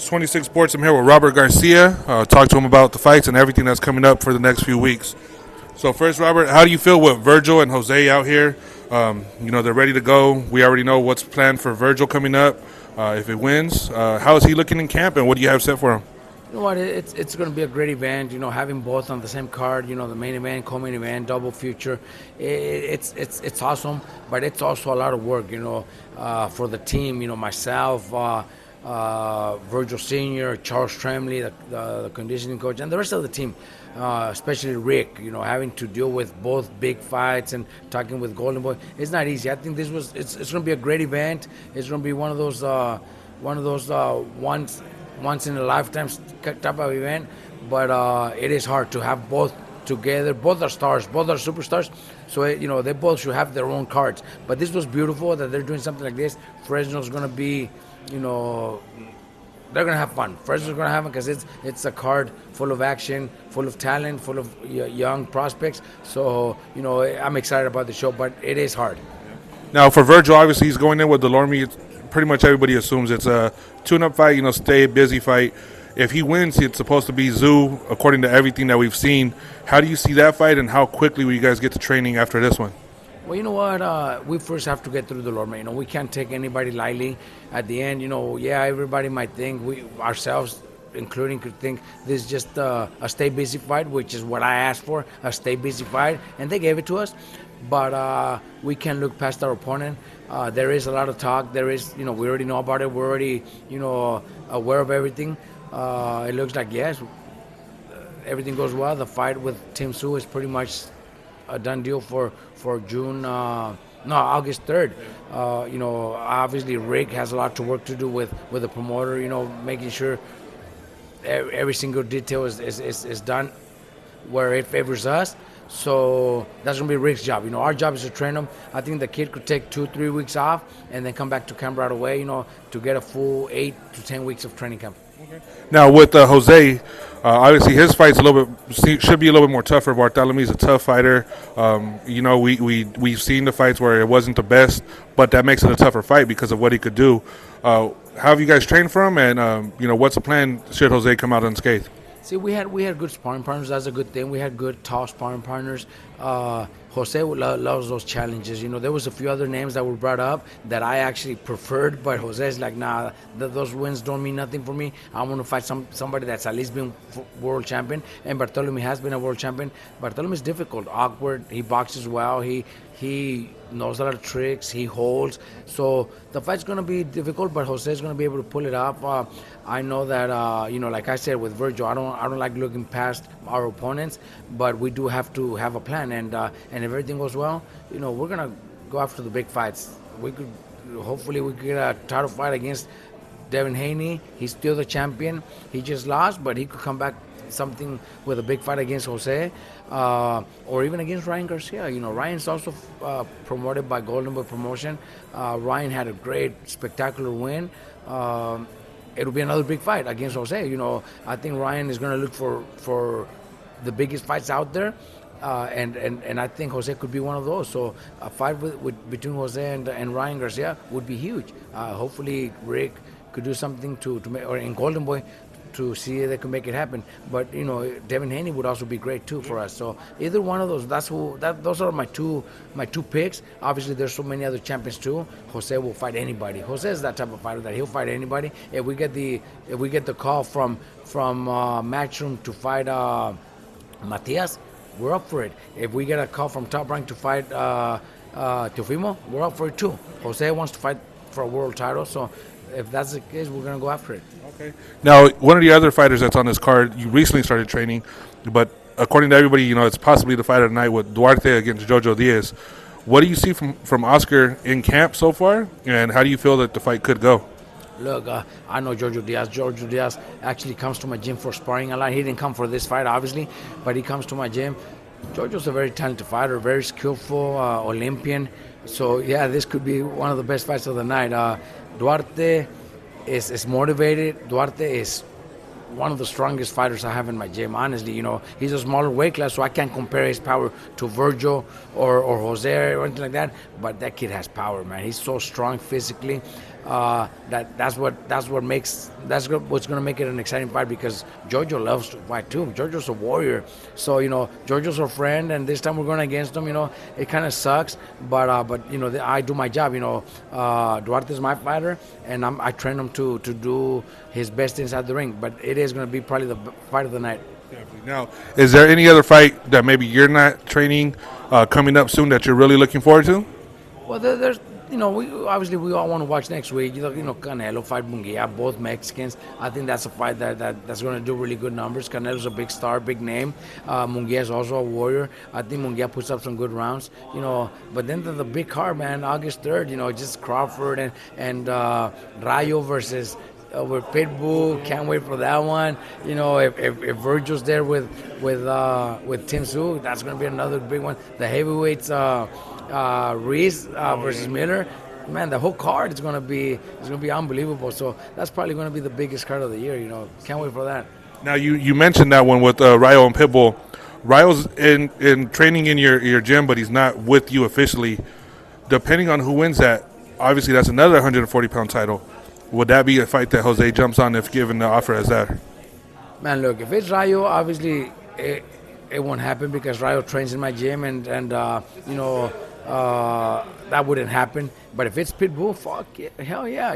It's 26 Sports. I'm here with Robert Garcia. Talk to him about the fights and everything that's coming up for the next few weeks. So first, Robert, how do you feel with Virgil and Jose out here? They're ready to go. We already know what's planned for Virgil coming up. If it wins, how is he looking in camp, and what do you have set for him? You know what? It's going to be a great event. Having both on the same card. The main event, co-main event, double feature. It's awesome, but it's also a lot of work. For the team. Myself, Virgil Sr, Charles Tremley, the conditioning coach, and the rest of the team. Especially Rick. Having to deal with both big fights and talking with Golden Boy. It's not easy. I think it's going to be a great event. It's going to be one of those once in a lifetime type of event, but it is hard to have both together. Both are stars, both are superstars, so they both should have their own cards. But this was beautiful that they're doing something like this. Fresno's going to be, they're going to have fun. Fresno's going to have fun because it's a card full of action, full of talent, full of young prospects. So I'm excited about the show, but it is hard. Now for Virgil, obviously he's going in with Delorme. Pretty much everybody assumes it's a tune-up fight, stay busy fight. If he wins, it's supposed to be Zoo, according to everything that we've seen. How do you see that fight, and how quickly will you guys get to training after this one? Well, you know what? We first have to get through the Delorme. We can't take anybody lightly. At the end, everybody might think, we ourselves including, could think this is just a stay busy fight, which is what I asked for, a stay busy fight, and they gave it to us. But we can't look past our opponent. There is a lot of talk. There is, we already know about it. We're already, aware of everything. It looks like, yes, everything goes well. The fight with Tim Tszyu is pretty much a done deal for August 3rd. Obviously Rick has a lot to work to do with the promoter, making sure every single detail is done where it favors us. So that's going to be Rick's job. Our job is to train him. I think the kid could take 2-3 weeks off and then come back to camp right away, to get a full 8 to 10 weeks of training camp. Okay. Now with Jose, obviously his fight's should be a little bit more tougher. Bartolome's a tough fighter. We've seen the fights where it wasn't the best, but that makes it a tougher fight because of what he could do. How have you guys trained for him, and what's the plan should Jose come out unscathed? See, we had good sparring partners. That's a good thing. We had good tall sparring partners. Jose loves those challenges. There was a few other names that were brought up that I actually preferred, but Jose's like, nah, those wins don't mean nothing for me. I want to fight somebody that's at least been world champion, and Bartolome has been a world champion. Bartolome is difficult, awkward. He boxes well. He knows a lot of tricks. He holds. So the fight's going to be difficult, but Jose's going to be able to pull it off. I know that, like I said with Virgil, I don't like looking past our opponents, but we do have to have a plan. And if everything goes well, we're going to go after the big fights. Hopefully we could get a title fight against Devin Haney. He's still the champion. He just lost, but he could come back something with a big fight against Jose, or even against Ryan Garcia. Ryan's also promoted by Golden Boy Promotion. Ryan had a great, spectacular win. It'll be another big fight against Jose. I think Ryan is going to look for the biggest fights out there, and I think Jose could be one of those. So a fight between Jose and Ryan Garcia would be huge. Hopefully Rick could do something to make, or in Golden Boy, to see if they can make it happen. But Devin Haney would also be great too for us. So either one of those, those are my two picks. Obviously there's so many other champions too. Jose will fight anybody. Jose is that type of fighter that he'll fight anybody. If we get the call from Matchroom to fight Matias, we're up for it. If we get a call from Top Rank to fight Teofimo, we're up for it too. Jose wants to fight for a world title, so if that's the case, we're going to go after it. Okay. Now, one of the other fighters that's on this card, you recently started training, but according to everybody, it's possibly the fight of the night with Duarte against JoJo Diaz. What do you see from Oscar in camp so far, and how do you feel that the fight could go? Look, I know JoJo Diaz. JoJo Diaz actually comes to my gym for sparring a lot. He didn't come for this fight, obviously, but he comes to my gym. JoJo's a very talented fighter, very skillful, Olympian. So, yeah, this could be one of the best fights of the night. Duarte is motivated. Duarte is one of the strongest fighters I have in my gym, honestly. He's a smaller weight class, so I can't compare his power to Virgil or Jose or anything like that. But that kid has power, man. He's so strong physically. That's what's going to make it an exciting fight, because JoJo loves to fight too. JoJo's a warrior, so JoJo's our friend, and this time we're going against him. It kind of sucks, but I do my job. Duarte is my fighter, and I train him to do his best inside the ring. But it is going to be probably the fight of the night. Definitely. Now, is there any other fight that maybe you're not training coming up soon that you're really looking forward to? Well, there's we all want to watch next week. Canelo fight Munguia, both Mexicans. I think that's a fight that's going to do really good numbers. Canelo's a big star, big name. Munguia is also a warrior. I think Munguia puts up some good rounds. But then the big card, man, August 3rd. Just Crawford and Rayo versus. With Pitbull, can't wait for that one. If Virgil's there with Tim Tszyu, that's going to be another big one. The heavyweights, Reese versus Miller, man, the whole card is going to be unbelievable. So that's probably going to be the biggest card of the year. Can't wait for that. Now you mentioned that one with Rayo and Pitbull. Rayo's in training in your gym, but he's not with you officially. Depending on who wins that, obviously that's another 140-pound title. Would that be a fight that Jose jumps on if given the offer as that? Man, look, if it's Rayo, obviously it won't happen, because Rayo trains in my gym, and that wouldn't happen. But if it's Pitbull, fuck it, hell yeah,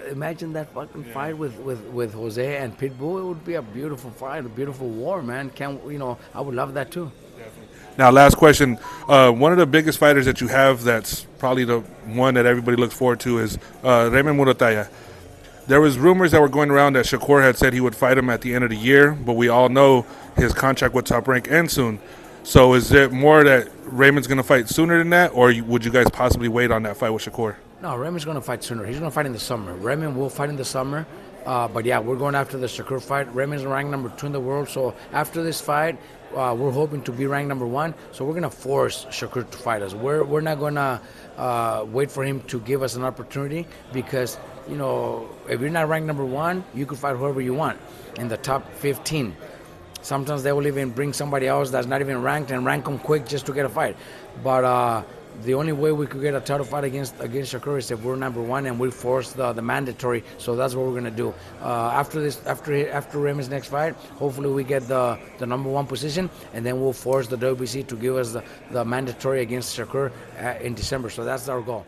imagine that fucking fight with Jose and Pitbull. It would be a beautiful fight, a beautiful war, man. I would love that too. Now, last question. One of the biggest fighters that you have that's probably the one that everybody looks forward to is Raymond Muratalla. There was rumors that were going around that Shakur had said he would fight him at the end of the year, but we all know his contract with Top Rank ends soon. So is it more that Raymond's going to fight sooner than that, or would you guys possibly wait on that fight with Shakur? No, Raymond's going to fight sooner. He's going to fight in the summer. Raymond will fight in the summer. But yeah, we're going after the Shakur fight. Raymond's ranked number 2 in the world. So after this fight, we're hoping to be ranked number 1. So we're going to force Shakur to fight us. We're not going to wait for him to give us an opportunity, because, if you're not ranked number 1, you could fight whoever you want in the top 15. Sometimes they will even bring somebody else that's not even ranked and rank them quick just to get a fight. But the only way we could get a title fight against Shakur is if we're number 1 and we force the mandatory. So that's what we're gonna do. After Raymond's next fight, hopefully we get the number 1 position, and then we'll force the WBC to give us the mandatory against Shakur in December. So that's our goal.